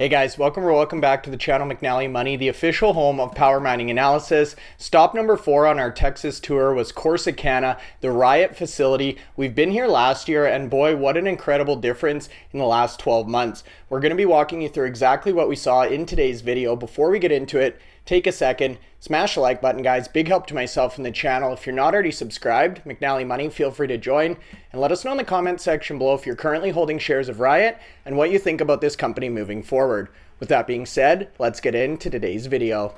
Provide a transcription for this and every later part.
Hey guys, welcome back to the channel McNallie Money, the official home of power mining analysis. Stop number 4 on our Texas tour was Corsicana, the Riot facility. We've been here last year and boy, what an incredible difference in the last 12 months. We're going to be walking you through exactly what we saw in today's video. Before we get into it, take a second, smash the like button, guys. Big help to myself and the channel. If you're not already subscribed, McNallie Money, feel free to join. And let us know in the comment section below if you're currently holding shares of Riot and what you think about this company moving forward. With that being said, let's get into today's video.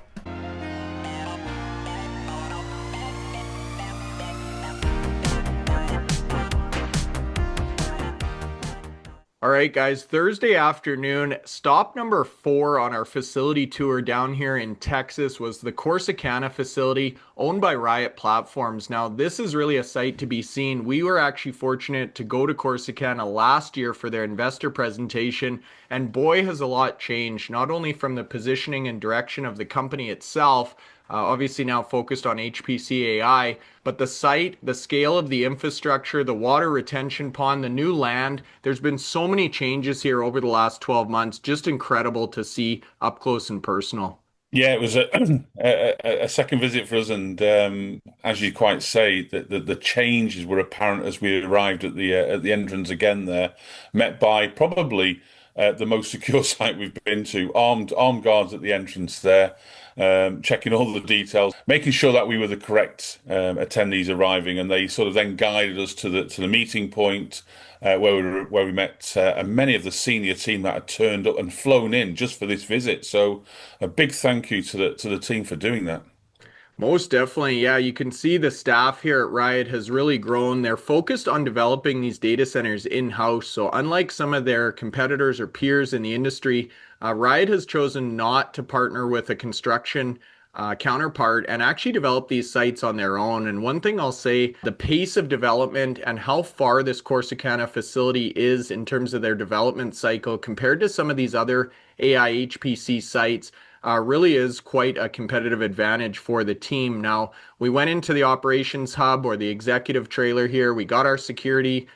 All right, guys, Thursday afternoon, stop number 4 on our facility tour down here in Texas was the Corsicana facility owned by Riot Platforms. Now, this is really a sight to be seen. We were actually fortunate to go to Corsicana last year for their investor presentation, and boy, has a lot changed, not only from the positioning and direction of the company itself, obviously now focused on HPC AI, but the site, the scale of the infrastructure, the water retention pond, the new land, there's been so many changes here over the last 12 months. Just incredible to see up close and personal. Yeah, it was a second visit for us, and as you quite say, the changes were apparent as we arrived at the entrance again. There, met by probably the most secure site we've been to. Armed guards at the entrance there, checking all the details, making sure that we were the correct attendees arriving, and they sort of then guided us to the meeting point. Where we met many of the senior team that had turned up and flown in just for this visit. So a big thank you to the team for doing that. Most definitely. Yeah, you can see the staff here at Riot has really grown. They're focused on developing these data centers in-house. So unlike some of their competitors or peers in the industry, Riot has chosen not to partner with a construction counterpart and actually develop these sites on their own. And one thing I'll say, the pace of development and how far this Corsicana facility is in terms of their development cycle compared to some of these other AI HPC sites really is quite a competitive advantage for the team. Now, we went into the operations hub or the executive trailer here. We got our security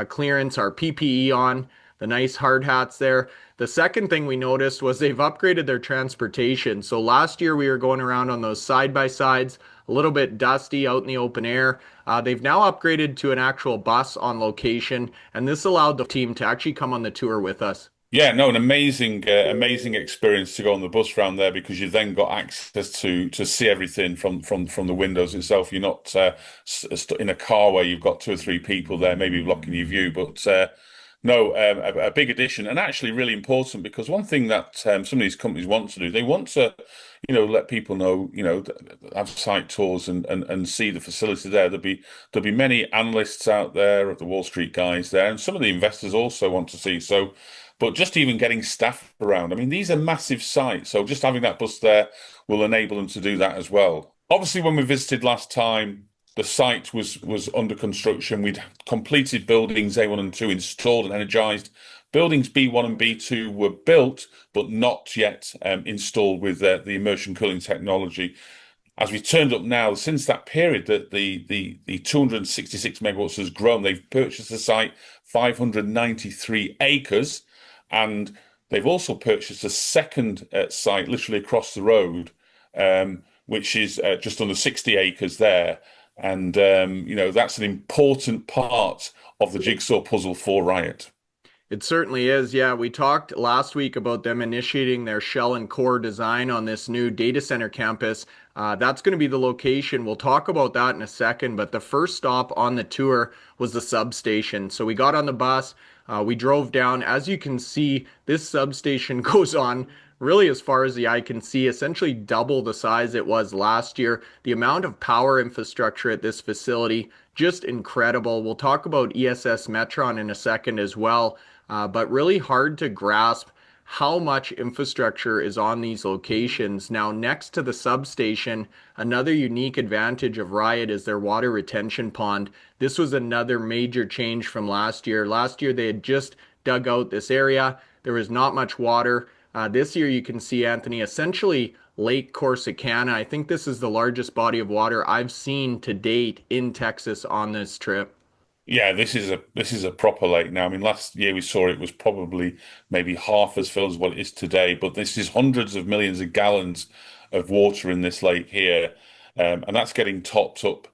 clearance, our PPE on, the nice hard hats there. The second thing we noticed was they've upgraded their transportation. So last year we were going around on those side-by-sides, a little bit dusty out in the open air. They've now upgraded to an actual bus on location, and this allowed the team to actually come on the tour with us. Yeah, no, an amazing experience to go on the bus round there because you then got access to see everything from the windows itself. You're not in a car where you've got two or three people there, maybe blocking your view, but no, a big addition and actually really important because one thing that some of these companies want to do, they want to, let people know, have site tours and see the facility there. There'll be many analysts out there, the Wall Street guys there, and some of the investors also want to see. So, but just even getting staff around, I mean, these are massive sites, so just having that bus there will enable them to do that as well. Obviously, when we visited last time, the site was under construction. We'd completed buildings A1 and 2 installed and energized. Buildings B1 and B2 were built, but not yet installed with the immersion cooling technology. As we turned up now, since that period, that the 266 megawatts has grown. They've purchased the site 593 acres, and they've also purchased a second site literally across the road, which is just under 60 acres there. And, that's an important part of the jigsaw puzzle for Riot. It certainly is. Yeah, we talked last week about them initiating their shell and core design on this new data center campus. That's going to be the location. We'll talk about that in a second. But the first stop on the tour was the substation. So we got on the bus, we drove down. As you can see, this substation goes on really as far as the eye can see, essentially double the size it was last year. The amount of power infrastructure at this facility, just incredible. We'll talk about ESS Metron in a second as well, but really hard to grasp how much infrastructure is on these locations. Now, next to the substation, another unique advantage of Riot is their water retention pond. This was another major change from last year. Last year, they had just dug out this area. There was not much water. This year you can see, Anthony, essentially Lake Corsicana. I think this is the largest body of water I've seen to date in Texas on this trip. Yeah, this is a proper lake now. I mean, last year we saw it was probably maybe half as filled as what it is today, but this is hundreds of millions of gallons of water in this lake here, and that's getting topped up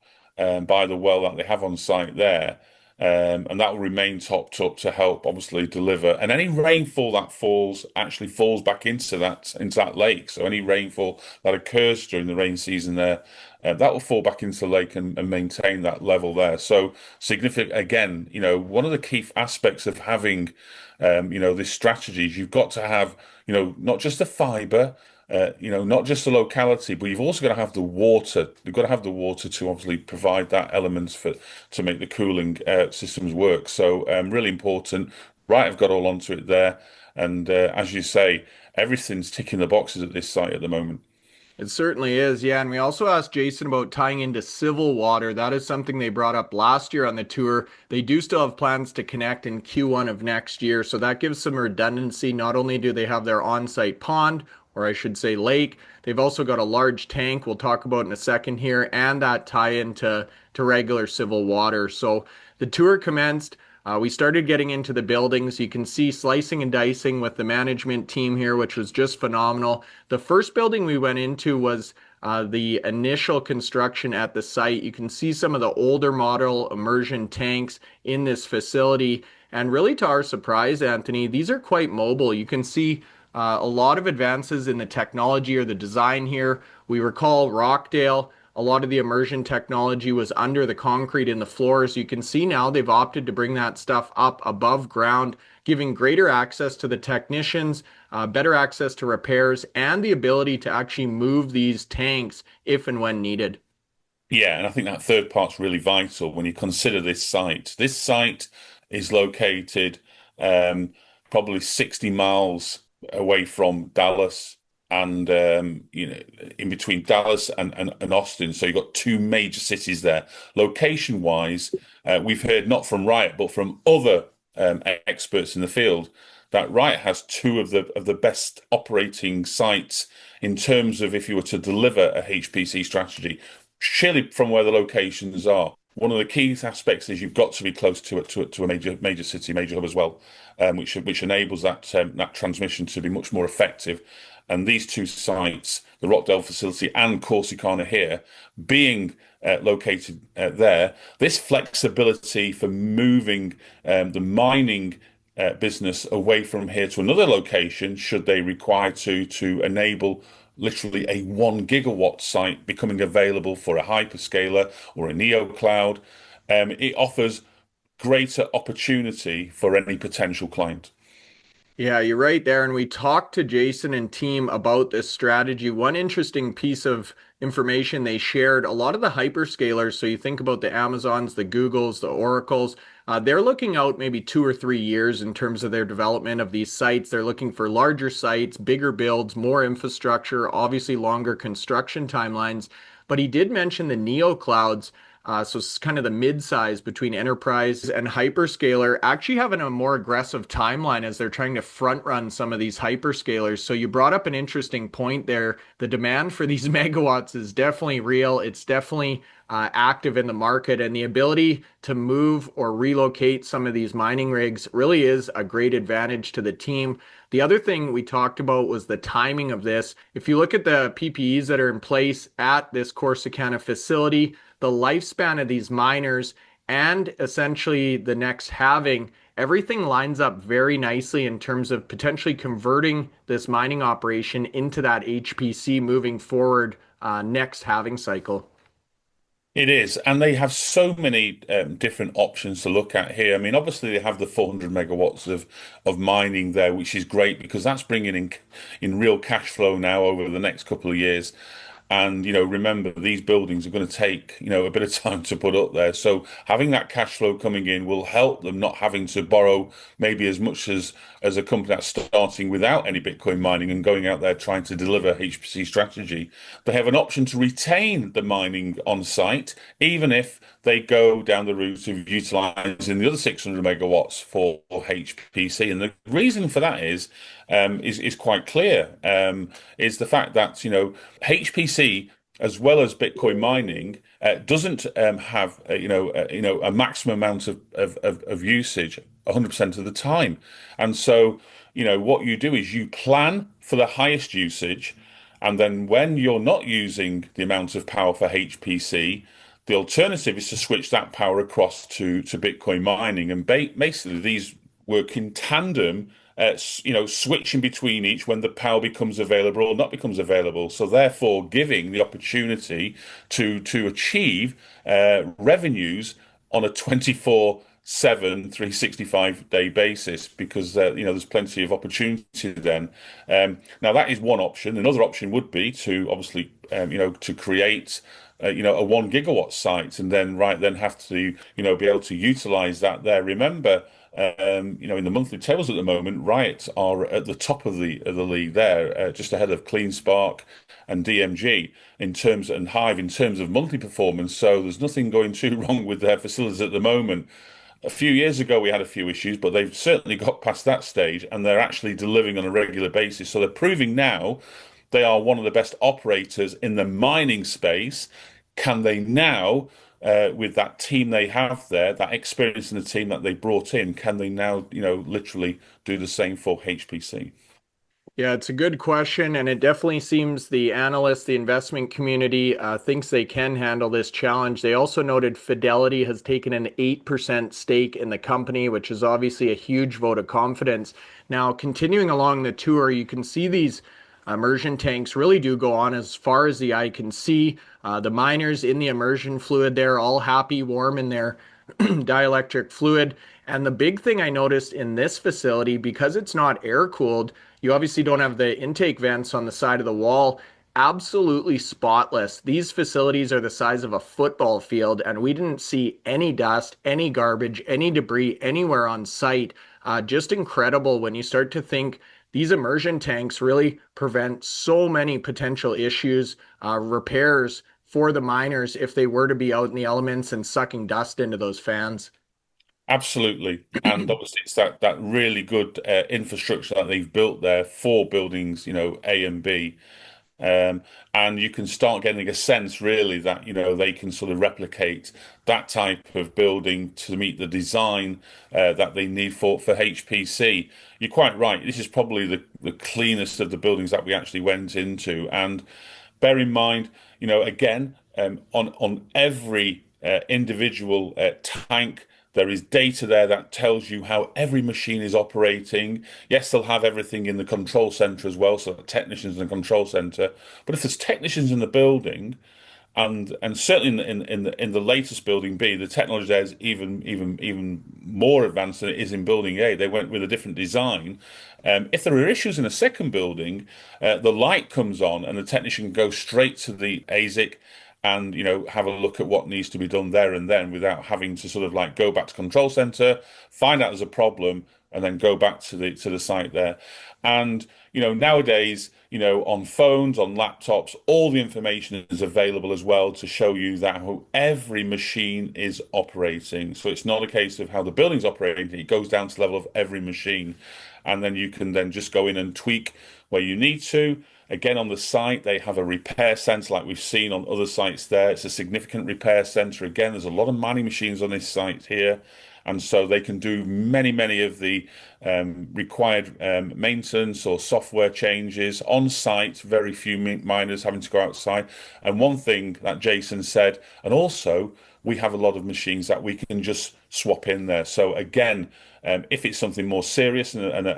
by the well that they have on site there, and that will remain topped up to help obviously deliver. And any rainfall that falls actually falls back into that lake. So any rainfall that occurs during the rain season there. That will fall back into the lake and maintain that level there. So significant again, one of the key aspects of having, this strategy is you've got to have, not just the fiber, not just the locality, but you've also got to have the water. You've got to have the water to obviously provide that elements to make the cooling systems work. So really important. Right, I've got all onto it there, and as you say, everything's ticking the boxes at this site at the moment. It certainly is, yeah. And we also asked Jason about tying into civil water. That is something they brought up last year on the tour. They do still have plans to connect in Q1 of next year. So that gives some redundancy. Not only do they have their on-site pond, or I should say lake, they've also got a large tank we'll talk about in a second here, and that tie into regular civil water. So the tour commenced. We started getting into the buildings. You can see slicing and dicing with the management team here, which was just phenomenal. The first building we went into was the initial construction at the site. You can see some of the older model immersion tanks in this facility. And really, to our surprise, Anthony, these are quite mobile. You can see a lot of advances in the technology or the design here. We recall Rockdale. A lot of the immersion technology was under the concrete in the floors. You can see now they've opted to bring that stuff up above ground, giving greater access to the technicians, better access to repairs, and the ability to actually move these tanks if and when needed. Yeah, and I think that third part's really vital when you consider this site. This site is located um, probably 60 miles away from Dallas and in between Dallas and Austin. So you've got two major cities there. Location wise, we've heard not from Riot, but from other experts in the field that Riot has two of the best operating sites in terms of if you were to deliver a HPC strategy surely from where the locations are. One of the key aspects is you've got to be close to a major city, major hub as well, which enables that transmission to be much more effective. And these two sites, the Rockdale facility and Corsicana here, being located there, this flexibility for moving the mining business away from here to another location, should they require to enable literally a 1 gigawatt site becoming available for a hyperscaler or a neo cloud. It offers greater opportunity for any potential client. Yeah, you're right there. And we talked to Jason and team about this strategy. One interesting piece of information they shared, a lot of the hyperscalers, so you think about the Amazons, the Googles, the Oracles, they're looking out maybe 2 or 3 years in terms of their development of these sites. They're looking for larger sites, bigger builds, more infrastructure, obviously longer construction timelines. But he did mention the neo clouds. So it's kind of the mid-size between enterprise and hyperscaler actually having a more aggressive timeline as they're trying to front run some of these hyperscalers. So you brought up an interesting point there. The demand for these megawatts is definitely real. It's definitely active in the market, and the ability to move or relocate some of these mining rigs really is a great advantage to the team. The other thing we talked about was the timing of this. If you look at the PPEs that are in place at this Corsicana facility, the lifespan of these miners and essentially the next halving, everything lines up very nicely in terms of potentially converting this mining operation into that HPC moving forward next halving cycle. It is, and they have so many different options to look at here. I mean, obviously they have the 400 megawatts of mining there, which is great because that's bringing in real cash flow now over the next couple of years. And remember, these buildings are going to take a bit of time to put up there. So having that cash flow coming in will help them not having to borrow maybe as much as a company that's starting without any Bitcoin mining and going out there trying to deliver HPC strategy. They have an option to retain the mining on site, even if they go down the route of utilizing the other 600 megawatts for HPC. And the reason for that is quite clear. Is the fact that HPC as well as Bitcoin mining, doesn't have a maximum amount of usage 100% of the time. And so, what you do is you plan for the highest usage, and then when you're not using the amount of power for HPC, the alternative is to switch that power across to Bitcoin mining. And basically, these work in tandem, switching between each when the power becomes available or not becomes available. So therefore, giving the opportunity to achieve revenues on a 24/7, 365-day basis, because there's plenty of opportunity then. Now that is one option. Another option would be to obviously to create a 1 gigawatt site, and then have to be able to utilize that there. Remember, in the monthly tables at the moment, Riot are at the top of the league there, just ahead of CleanSpark and DMG and Hive in terms of monthly performance. So there's nothing going too wrong with their facilities at the moment. A few years ago, we had a few issues, but they've certainly got past that stage, and they're actually delivering on a regular basis. So they're proving now they are one of the best operators in the mining space. Can they now, with that team they have there, that experience in the team that they brought in, can they now, literally do the same for HPC? Yeah, it's a good question, and it definitely seems the analysts, the investment community, thinks they can handle this challenge. They also noted Fidelity has taken an 8% stake in the company, which is obviously a huge vote of confidence. Now, continuing along the tour, you can see these immersion tanks really do go on as far as the eye can see. The miners in the immersion fluid there, all happy, warm in their dielectric fluid. And the big thing I noticed in this facility, because it's not air cooled, you obviously don't have the intake vents on the side of the wall. Absolutely spotless. These facilities are the size of a football field, and we didn't see any dust, any garbage, any debris anywhere on site. Just incredible when you start to think these immersion tanks really prevent so many potential issues, repairs for the miners if they were to be out in the elements and sucking dust into those fans. Absolutely. And obviously it's that really good infrastructure that they've built there for buildings, A and B. Um, and you can start getting a sense really that, they can sort of replicate that type of building to meet the design that they need for HPC. You're quite right. This is probably the cleanest of the buildings that we actually went into. And bear in mind, again, on every individual tank, there is data there that tells you how every machine is operating. Yes, they'll have everything in the control center as well, so technicians in the control center. But if there's technicians in the building, and certainly in the latest building B, the technology there is even more advanced than it is in building A. They went with a different design. If there are issues in a second building, the light comes on and the technician goes straight to the ASIC and have a look at what needs to be done there and then without having to sort of like go back to control center, find out there's a problem, and then go back to the site there. And nowadays, on phones, on laptops, all the information is available as well to show you that how every machine is operating. So it's not a case of how the building's operating, it goes down to the level of every machine. And then you can then just go in and tweak where you need to. Again, on the site, they have a repair center like we've seen on other sites there. It's a significant repair center. Again, there's a lot of mining machines on this site here. And so they can do many of the required maintenance or software changes on site, very few miners having to go outside. And one thing that Jason said, and also we have a lot of machines that we can just swap in there. So again, if it's something more serious and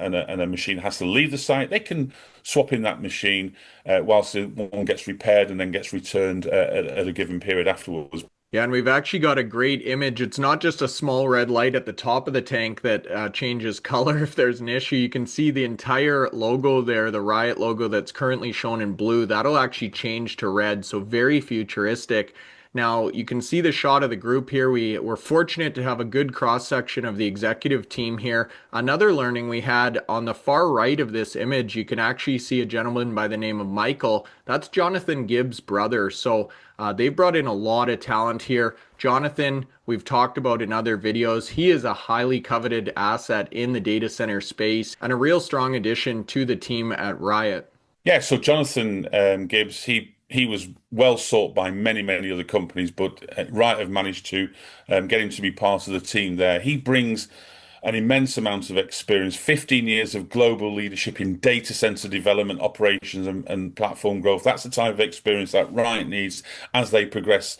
a machine has to leave the site, they can swap in that machine whilst one gets repaired and then gets returned at a given period afterwards. Yeah, and we've actually got a great image. It's not just a small red light at the top of the tank that changes color if there's an issue. You can see the entire logo there, the Riot logo that's currently shown in blue. That'll actually change to red, so very futuristic. Now, you can see the shot of the group here. We're fortunate to have a good cross-section of the executive team here. Another learning we had on the far right of this image, you can actually see a gentleman by the name of Michael. That's Jonathan Gibbs' brother. So they've brought in a lot of talent here. Jonathan, we've talked about in other videos. He is a highly coveted asset in the data center space and a real strong addition to the team at Riot. Yeah, so Jonathan Gibbs, he he was well sought by many, many other companies, but Riot have managed to get him to be part of the team there. He brings an immense amount of experience, 15 years of global leadership in data center development, operations, and platform growth. That's the type of experience that Riot needs as they progress,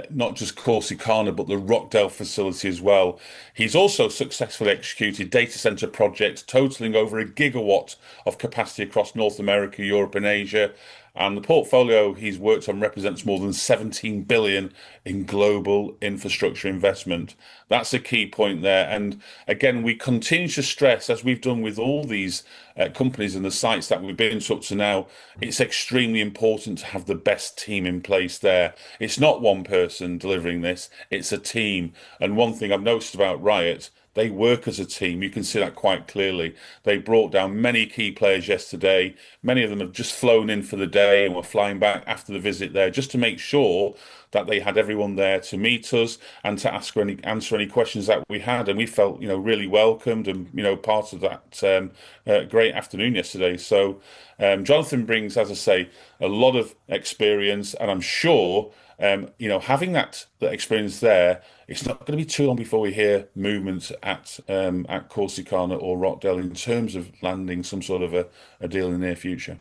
not just Corsicana, but the Rockdale facility as well. He's also successfully executed data center projects totaling over a gigawatt of capacity across North America, Europe, and Asia. And the portfolio he's worked on represents more than 17 billion in global infrastructure investment. That's a key point there. And again, we continue to stress, as we've done with all these companies and the sites that we've been to up to now, it's extremely important to have the best team in place there. It's not one person delivering this, it's a team. And one thing I've noticed about Riot, they work as a team. You can see that quite clearly. They brought down many key players yesterday. Many of them have just flown in for the day and were flying back after the visit there just to make sure that they had everyone there to meet us and to answer any questions that we had. And we felt, really welcomed and, part of that great afternoon yesterday. So Jonathan brings, as I say, a lot of experience, and I'm sure having that experience there, it's not going to be too long before we hear movements at Corsicana or Rockdale in terms of landing some sort of a deal in the near future.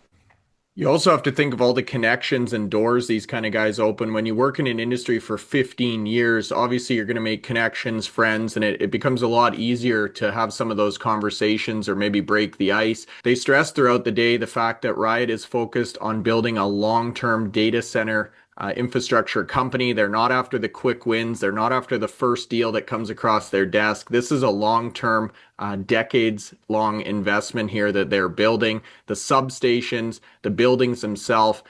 You also have to think of all the connections and doors these kind of guys open. When you work in an industry for 15 years, obviously you're going to make connections, friends, and it becomes a lot easier to have some of those conversations or maybe break the ice. They stress throughout the day the fact that Riot is focused on building a long-term data center infrastructure company. They're not after the quick wins. They're not after the first deal that comes across their desk. This is a long-term, decades-long investment here that they're building. The substations, the buildings themselves,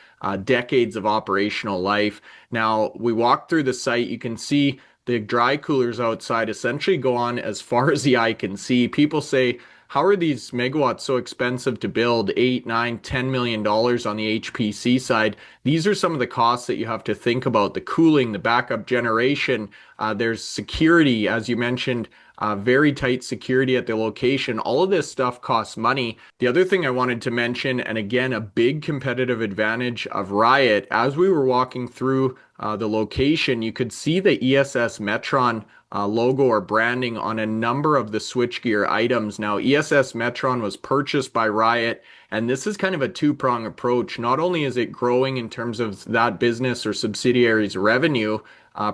decades of operational life. Now, we walk through the site. You can see the dry coolers outside essentially go on as far as the eye can see. People say, how are these megawatts so expensive to build? 8, 9, $10 million on the HPC side. These are some of the costs that you have to think about: the cooling, the backup generation. There's security, as you mentioned, very tight security at the location. All of this stuff costs money. The other thing I wanted to mention, and again, a big competitive advantage of Riot, as we were walking through the location, you could see the ESS Metron logo or branding on a number of the switchgear items. Now, ESS Metron was purchased by Riot, and this is kind of a two-prong approach. Not only is it growing in terms of that business or subsidiary's revenue,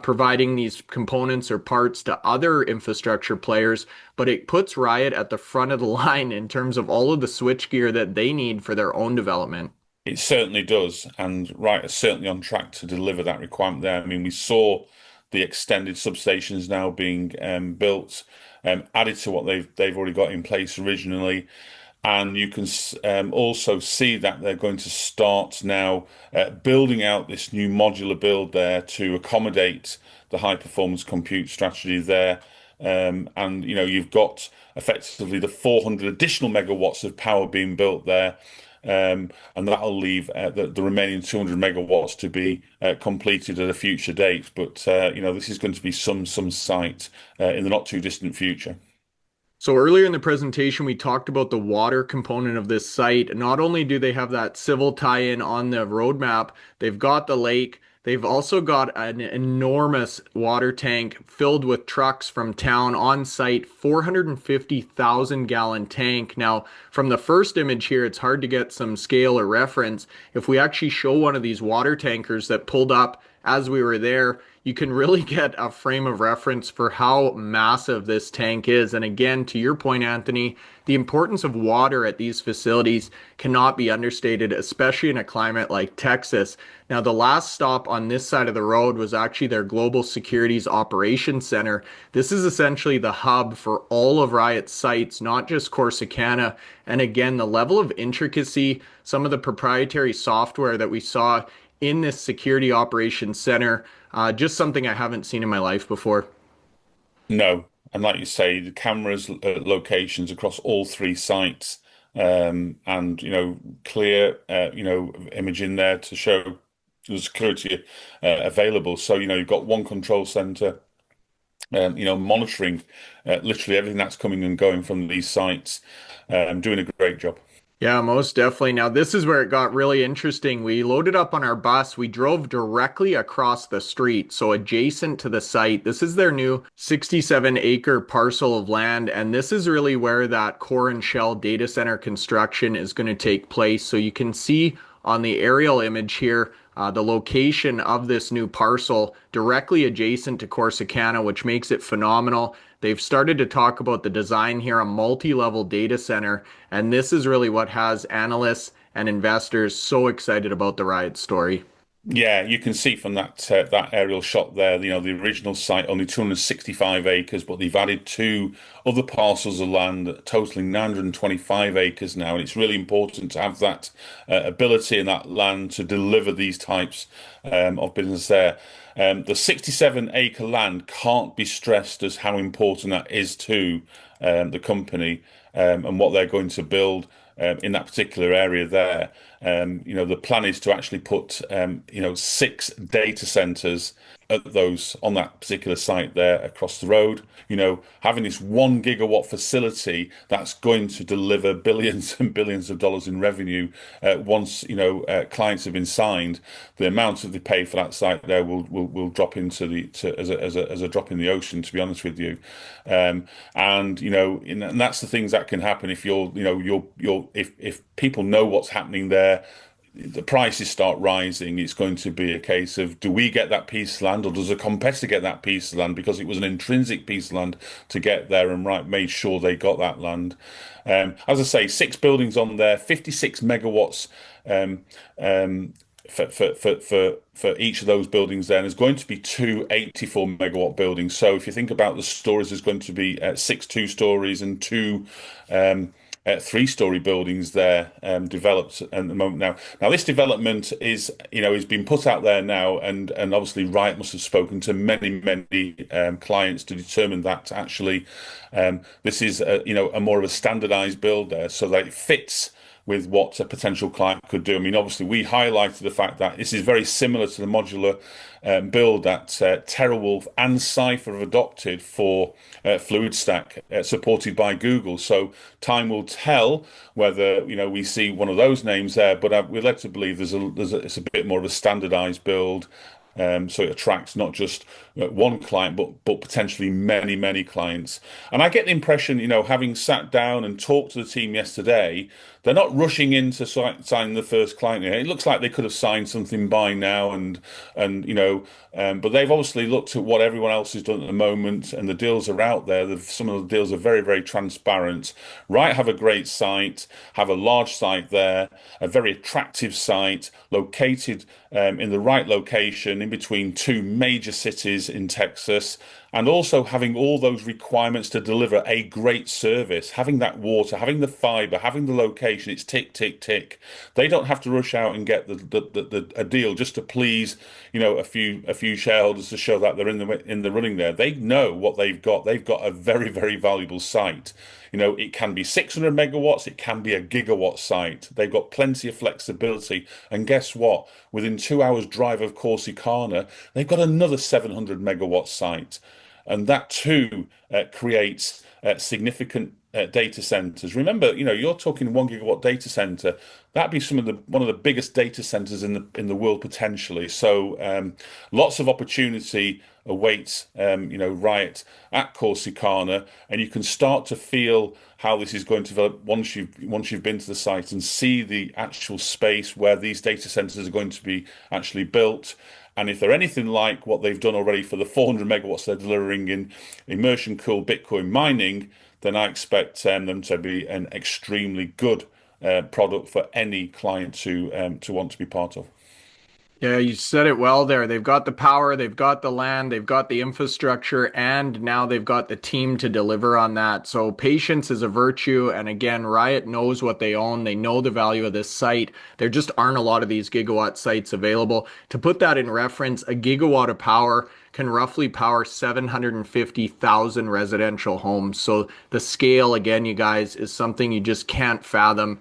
providing these components or parts to other infrastructure players, but it puts Riot at the front of the line in terms of all of the switchgear that they need for their own development. It certainly does, and Riot is certainly on track to deliver that requirement there. I mean, we saw the extended substations now being built, added to what they've already got in place originally. And you can also see that they're going to start now building out this new modular build there to accommodate the high performance compute strategy there. And you've got effectively the 400 additional megawatts of power being built there. And that'll leave the remaining 200 megawatts to be completed at a future date. But this is going to be some site in the not too distant future. So earlier in the presentation, we talked about the water component of this site. Not only do they have that civil tie-in on the roadmap, they've got the lake. They've also got an enormous water tank filled with trucks from town on site, 450,000 gallon tank. Now, from the first image here, it's hard to get some scale or reference. If we actually show one of these water tankers that pulled up as we were there, you can really get a frame of reference for how massive this tank is. And again, to your point, Anthony, the importance of water at these facilities cannot be understated, especially in a climate like Texas. Now, the last stop on this side of the road was actually their Global Securities Operations Center. This is essentially the hub for all of Riot's sites, not just Corsicana. And again, the level of intricacy, some of the proprietary software that we saw in this security operations center, just something I haven't seen in my life before. No, and like you say, the cameras locations across all three sites, and clear imaging there to show the security available. So you've got one control center, monitoring literally everything that's coming and going from these sites, doing a great job. Yeah, most definitely. Now, this is where it got really interesting. We loaded up on our bus. We drove directly across the street, so adjacent to the site. This is their new 67-acre parcel of land, and this is really where that core and shell data center construction is going to take place. So you can see on the aerial image here, the location of this new parcel directly adjacent to Corsicana, which makes it phenomenal. They've started to talk about the design here, a multi-level data center, and this is really what has analysts and investors so excited about the Riot story. Yeah, you can see from that aerial shot there, the original site only 265 acres, but they've added two other parcels of land totaling 925 acres now, and it's really important to have that ability in that land to deliver these types of business there. The 67-acre land can't be stressed as how important that is to the company and what they're going to build in that particular area there. The plan is to actually put, six data centers at those on that particular site there across the road. Having this 1 gigawatt facility that's going to deliver billions and billions of dollars in revenue once clients have been signed. The amount that they pay for that site there will drop into as a drop in the ocean. To be honest with you, and that's the things that can happen if if people know what's happening there, the prices start rising. It's going to be a case of, do we get that piece of land or does a competitor get that piece of land because it was an intrinsic piece of land to get there and made sure they got that land. As I say, six buildings on there, 56 megawatts um, um, for each of those buildings there. And there's going to be two 84 megawatt buildings. So if you think about the stories, there's going to be six two-stories and two three-story buildings there developed at the moment now. Now this development is been put out there now, and obviously Riot must have spoken to many clients to determine that actually this is a more of a standardized build there, so that it fits with what a potential client could do. I mean, obviously, we highlighted the fact that this is very similar to the modular build that TeraWulf and Cypher have adopted for FluidStack, supported by Google. So time will tell whether we see one of those names there. But we're led to believe it's a bit more of a standardized build. So it attracts not just one client, but potentially many clients. And I get the impression, having sat down and talked to the team yesterday, they're not rushing in to sign the first client. It looks like they could have signed something by now, but they've obviously looked at what everyone else has done at the moment, and the deals are out there. Some of the deals are very transparent. Right, have a great site, have a large site there, a very attractive site located in the right location in between two major cities in Texas, and also having all those requirements to deliver a great service, having that water, having the fiber, having the location. It's tick, tick, tick. They don't have to rush out and get a deal just to please, a few shareholders to show that they're in the running there. They know what they've got. They've got a very valuable site. It can be 600 megawatts, it can be a gigawatt site. They've got plenty of flexibility. And guess what? Within 2 hours drive of Corsicana, they've got another 700 megawatt site. And that too creates significant data centers. Remember, you're talking 1 gigawatt data center. That'd be one of the biggest data centers in the world potentially. So lots of opportunity awaits Riot at Corsicana, and you can start to feel how this is going to develop once you've been to the site and see the actual space where these data centers are going to be actually built. And if they're anything like what they've done already for the 400 megawatts they're delivering in immersion cooled Bitcoin mining, then I expect them to be an extremely good product for any client to want to be part of. Yeah, you said it well there. They've got the power, they've got the land, they've got the infrastructure, and now they've got the team to deliver on that. So patience is a virtue. And again, Riot knows what they own. They know the value of this site. There just aren't a lot of these gigawatt sites available. To put that in reference, a gigawatt of power can roughly power 750,000 residential homes. So the scale, again, you guys, is something you just can't fathom.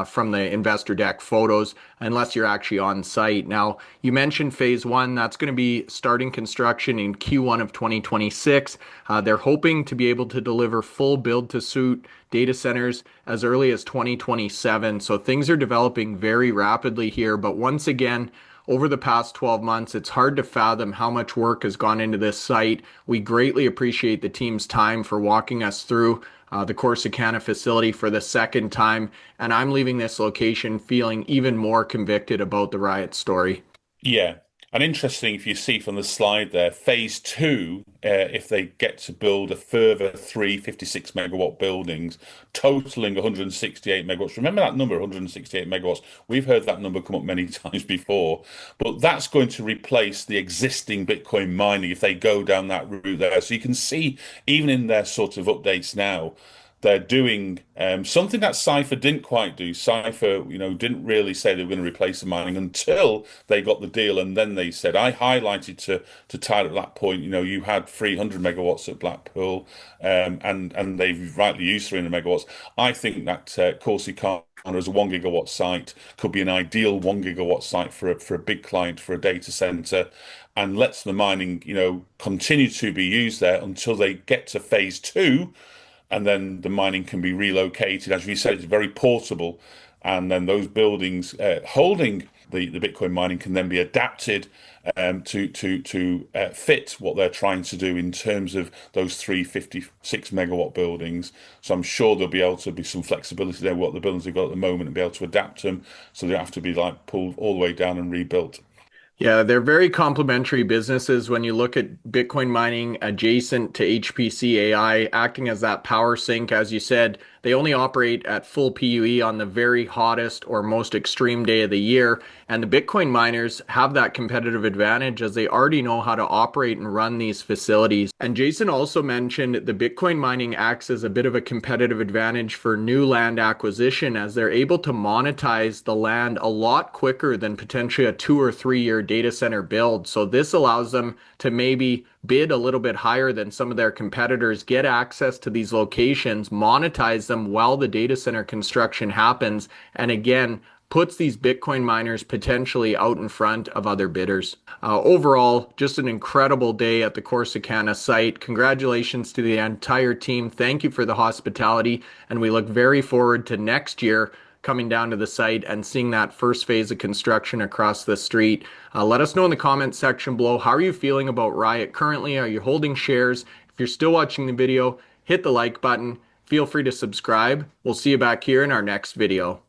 from the investor deck photos, unless you're actually on site. Now, you mentioned phase one, that's going to be starting construction in Q1 of 2026. They're hoping to be able to deliver full build to suit data centers as early as 2027. So things are developing very rapidly here. But once again, over the past 12 months, it's hard to fathom how much work has gone into this site. We greatly appreciate the team's time for walking us through the Corsicana facility for the second time. And I'm leaving this location feeling even more convicted about the Riot story. Yeah. And interesting, if you see from the slide there, phase two, if they get to build a further three 56 megawatt buildings, totaling 168 megawatts. Remember that number, 168 megawatts. We've heard that number come up many times before, but that's going to replace the existing Bitcoin mining if they go down that route there. So you can see, even in their sort of updates now, they're doing something that Cypher didn't quite do. Cypher, didn't really say they were going to replace the mining until they got the deal, and then they said, I highlighted to Tyler at that point, you had 300 megawatts at Blackpool, and they've rightly used 300 megawatts. I think that Corsicana as a 1 gigawatt site could be an ideal 1 gigawatt site for a big client for a data center, and lets the mining, continue to be used there until they get to phase two, and then the mining can be relocated. As we said, it's very portable, and then those buildings holding the Bitcoin mining can then be adapted to fit what they're trying to do in terms of those 356 megawatt buildings. So I'm sure there'll be able to be some flexibility there, what the buildings have got at the moment, and be able to adapt them so they don't have to be like pulled all the way down and rebuilt. Yeah, they're very complementary businesses when you look at Bitcoin mining adjacent to HPC AI, acting as that power sink. As you said, they only operate at full PUE on the very hottest or most extreme day of the year. And the Bitcoin miners have that competitive advantage as they already know how to operate and run these facilities. And Jason also mentioned the Bitcoin mining acts as a bit of a competitive advantage for new land acquisition as they're able to monetize the land a lot quicker than potentially a 2 or 3 year data center build. So this allows them to maybe bid a little bit higher than some of their competitors, get access to these locations, monetize them while the data center construction happens, and again, puts these Bitcoin miners potentially out in front of other bidders. Overall, just an incredible day at the Corsicana site. Congratulations to the entire team. Thank you for the hospitality, and we look very forward to next year coming down to the site and seeing that first phase of construction across the street. Let us know in the comments section below. How are you feeling about Riot currently? Are you holding shares? If you're still watching the video, hit the like button. Feel free to subscribe. We'll see you back here in our next video.